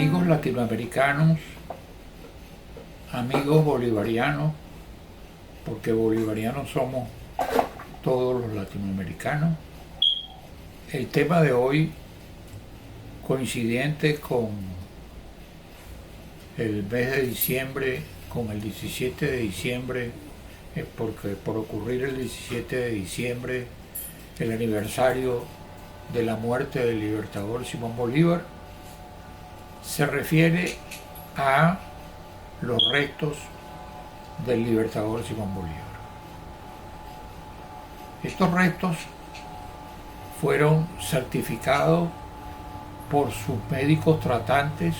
Amigos latinoamericanos, amigos bolivarianos, porque bolivarianos somos todos los latinoamericanos. El tema de hoy, coincidente con el mes de diciembre, con el 17 de diciembre, porque por ocurrir el 17 de diciembre, el aniversario de la muerte del libertador Simón Bolívar, se refiere a los restos del libertador Simón Bolívar. Estos restos fueron certificados por sus médicos tratantes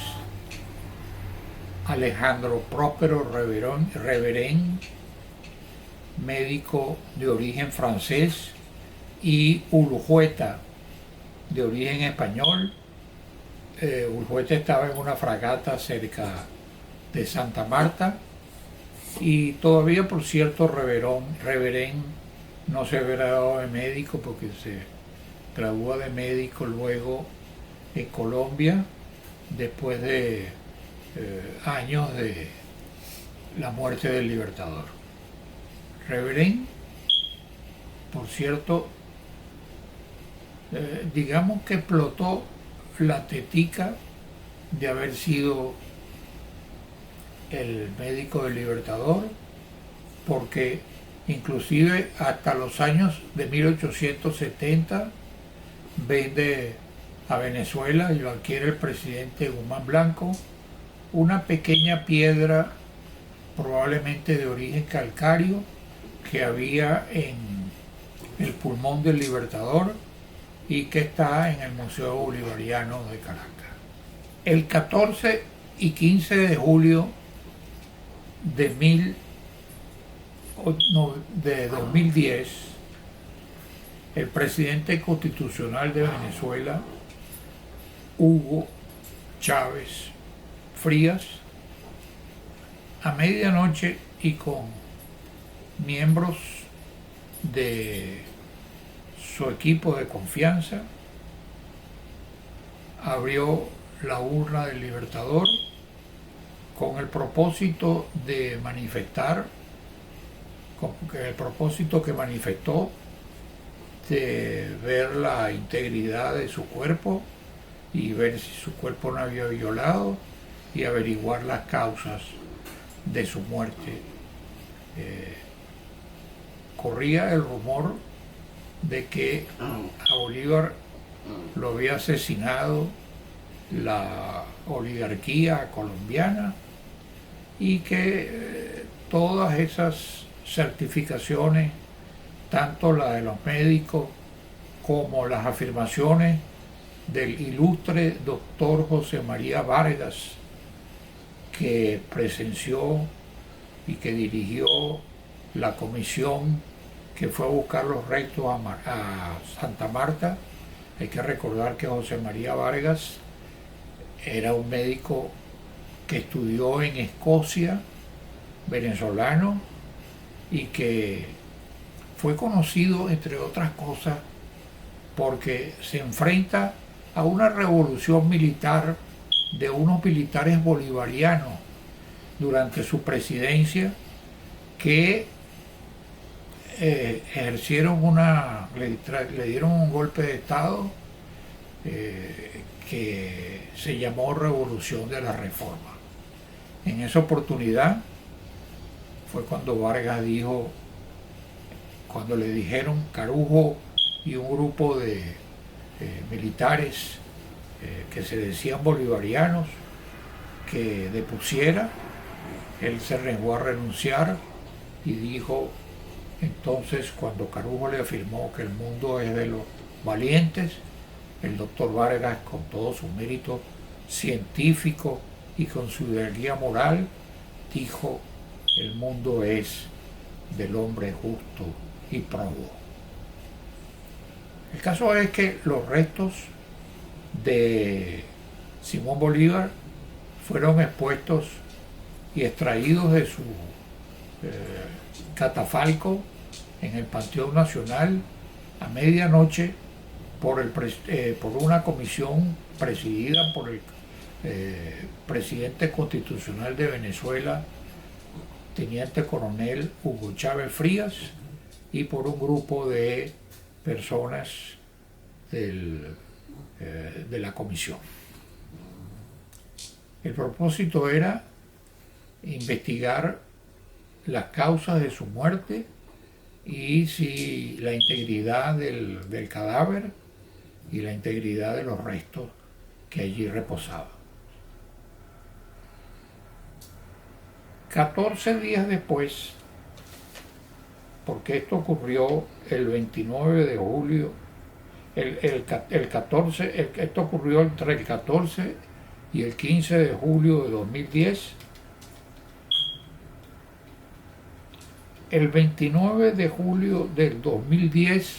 Alejandro Próspero Reverén, médico de origen francés, y Urjueta, de origen español. Urjueta estaba en una fragata cerca de Santa Marta y todavía, por cierto, Reverén no se había graduado de médico porque se gradúa de médico luego en Colombia después de años de la muerte del libertador. Reverén, por cierto, digamos que explotó la tetica de haber sido el médico del libertador, porque inclusive hasta los años de 1870 vende a Venezuela y lo adquiere el presidente Guzmán Blanco, una pequeña piedra probablemente de origen calcáreo que había en el pulmón del libertador y que está en el Museo Bolivariano de Caracas. El 14 y 15 de julio de 2010, el presidente constitucional de Venezuela, Hugo Chávez Frías, a medianoche y con miembros de su equipo de confianza, abrió la urna del libertador con el propósito de manifestar, con el propósito que manifestó de ver la integridad de su cuerpo y ver si su cuerpo no había violado y averiguar las causas de su muerte. Corría el rumor de que a Bolívar lo había asesinado la oligarquía colombiana y que todas esas certificaciones, tanto la de los médicos como las afirmaciones del ilustre doctor José María Vargas, que presenció y que dirigió la comisión que fue a buscar los restos a Santa Marta. Hay que recordar que José María Vargas era un médico que estudió en Escocia, venezolano, y que fue conocido, entre otras cosas, porque se enfrenta a una revolución militar de unos militares bolivarianos durante su presidencia que ejercieron le dieron un golpe de Estado que se llamó Revolución de la Reforma. En esa oportunidad fue cuando Vargas dijo, cuando le dijeron Carujo y un grupo de militares que se decían bolivarianos que depusiera, él se negó a renunciar y dijo, entonces cuando Carujo le afirmó que el mundo es de los valientes, el doctor Vargas, con todo su mérito científico y con su ideología moral, dijo, el mundo es del hombre justo y próbo. El caso es que los restos de Simón Bolívar fueron expuestos y extraídos de su catafalco en el Panteón Nacional a medianoche por una comisión presidida por el presidente constitucional de Venezuela, teniente coronel Hugo Chávez Frías, y por un grupo de personas de la comisión. El propósito era investigar las causas de su muerte y si la integridad del cadáver y la integridad de los restos que allí reposaban. 14 días después, porque esto ocurrió el 29 de julio, esto ocurrió entre el 14 y el 15 de julio de 2010. El 29 de julio del 2010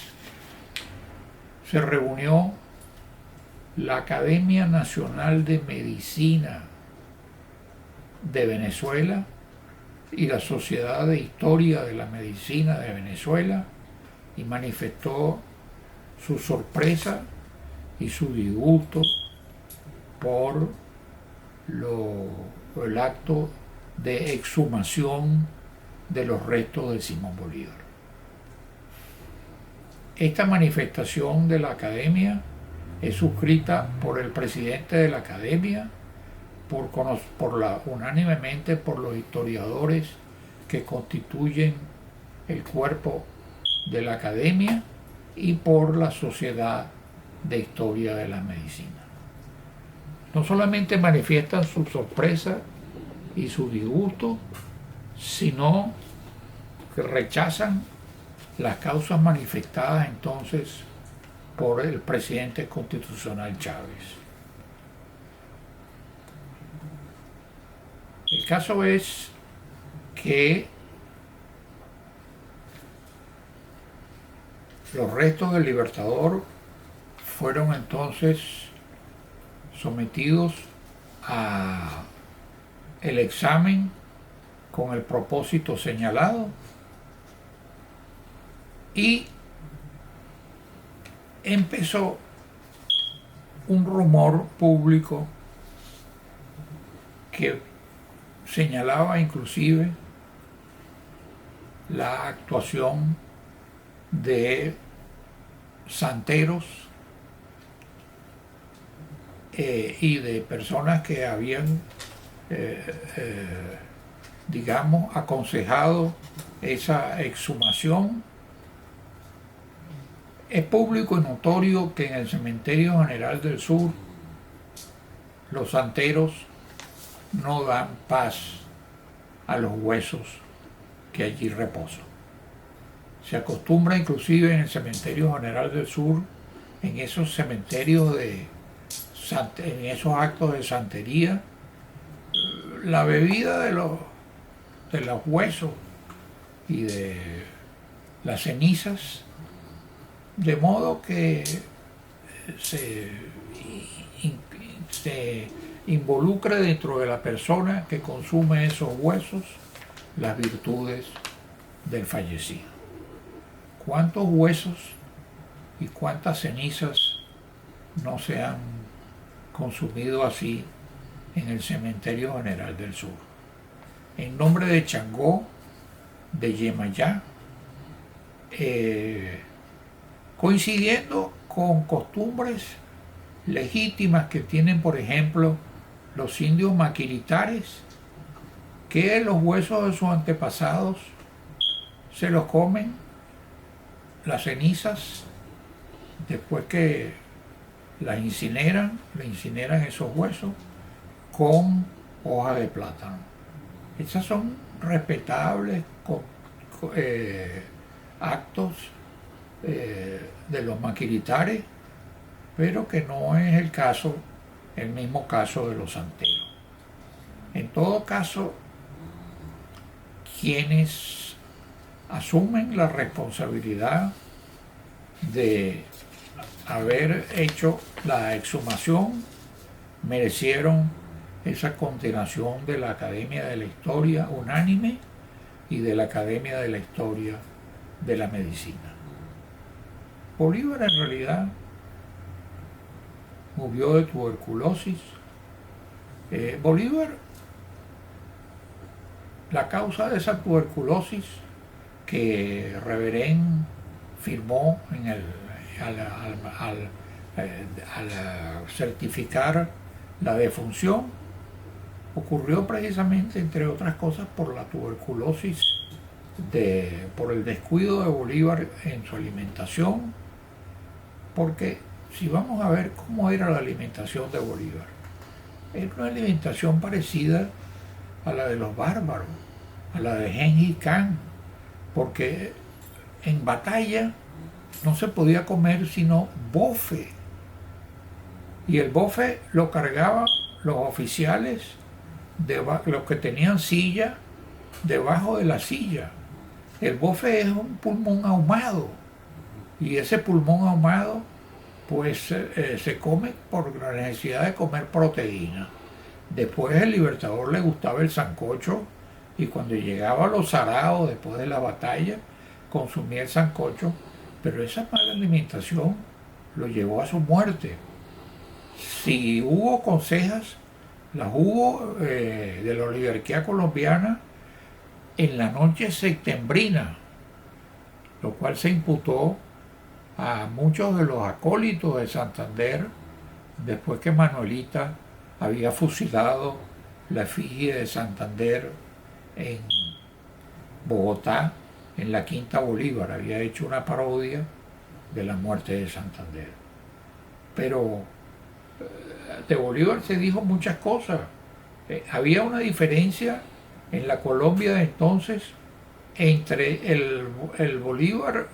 se reunió la Academia Nacional de Medicina de Venezuela y la Sociedad de Historia de la Medicina de Venezuela y manifestó su sorpresa y su disgusto por el acto de exhumación de los restos de Simón Bolívar. Esta manifestación de la Academia es suscrita por el presidente de la Academia, unánimemente por los historiadores que constituyen el cuerpo de la Academia y por la Sociedad de Historia de la Medicina. No solamente manifiestan su sorpresa y su disgusto, sino que rechazan las causas manifestadas entonces por el presidente constitucional Chávez. El caso es que los restos del Libertador fueron entonces sometidos a el examen con el propósito señalado y empezó un rumor público que señalaba inclusive la actuación de santeros y de personas que habían digamos aconsejado esa exhumación. Es público y notorio que en el Cementerio General del Sur los santeros no dan paz a los huesos que allí reposan. Se acostumbra inclusive en el Cementerio General del Sur, en esos cementerios en esos actos de santería, la bebida de los huesos y de las cenizas, de modo que se involucra dentro de la persona que consume esos huesos las virtudes del fallecido. ¿Cuántos huesos y cuántas cenizas no se han consumido así en el Cementerio General del Sur? En nombre de Changó, de Yemayá, coincidiendo con costumbres legítimas que tienen, por ejemplo, los indios maquiritares, que los huesos de sus antepasados se los comen, las cenizas, después que le incineran esos huesos con hoja de plátano. Esas son respetables actos de los maquiritares, pero que no es el mismo caso de los santeros. En todo caso, quienes asumen la responsabilidad de haber hecho la exhumación merecieron esa condenación de la Academia de la Historia unánime y de la Academia de la Historia de la Medicina. Bolívar en realidad murió de tuberculosis Bolívar, la causa de esa tuberculosis que Reverén firmó al certificar la defunción, ocurrió precisamente, entre otras cosas, por la tuberculosis, por el descuido de Bolívar en su alimentación, porque si vamos a ver cómo era la alimentación de Bolívar, era una alimentación parecida a la de los bárbaros, a la de Gengis Khan, porque en batalla no se podía comer sino bofe, y el bofe lo cargaban los oficiales, los que tenían silla, debajo de la silla. El bofe es un pulmón ahumado, y ese pulmón ahumado pues se come por la necesidad de comer proteína. Después el Libertador le gustaba el sancocho, y cuando llegaba a los saraos después de la batalla consumía el sancocho, pero esa mala alimentación lo llevó a su muerte. Si hubo consejas, las hubo de la oligarquía colombiana en la noche septembrina, lo cual se imputó a muchos de los acólitos de Santander, después que Manuelita había fusilado la efigie de Santander en Bogotá, en la Quinta Bolívar. Había hecho una parodia de la muerte de Santander. Pero de Bolívar se dijo muchas cosas. Había una diferencia en la Colombia de entonces entre el Bolívar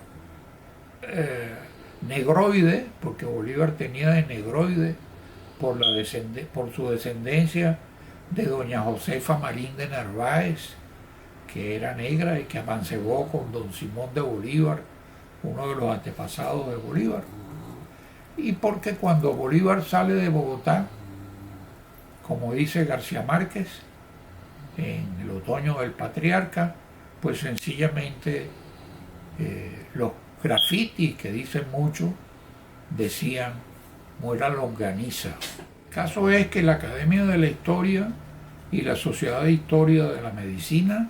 negroide, porque Bolívar tenía de negroide por su descendencia de doña Josefa Marín de Narváez, que era negra y que amancebó con don Simón de Bolívar, uno de los antepasados de Bolívar. Y porque cuando Bolívar sale de Bogotá, como dice García Márquez en El otoño del patriarca, pues sencillamente los grafitis, que dicen mucho, decían muera longaniza. El caso es que la Academia de la Historia y la Sociedad de Historia de la Medicina,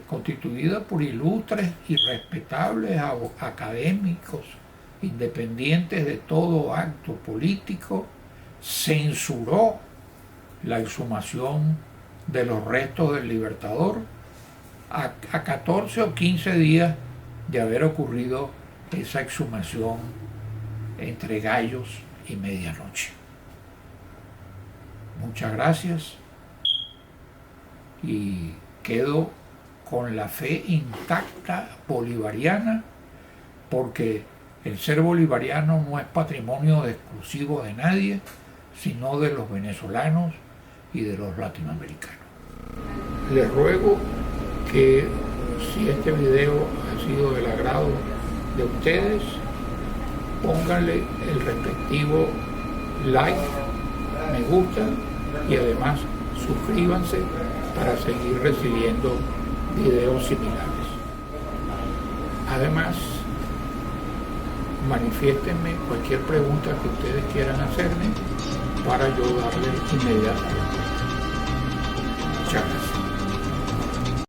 constituida por ilustres y respetables académicos independientes de todo acto político, censuró la exhumación de los restos del Libertador a 14 o 15 días de haber ocurrido esa exhumación entre gallos y medianoche. Muchas gracias, y quedo con la fe intacta bolivariana, porque el ser bolivariano no es patrimonio exclusivo de nadie, sino de los venezolanos y de los latinoamericanos. Les ruego que, si este video ha sido del agrado de ustedes, pónganle el respectivo like, me gusta, y además suscríbanse para seguir recibiendo videos similares. Además, manifiéstenme cualquier pregunta que ustedes quieran hacerme para yo darle inmediatamente. Muchas gracias.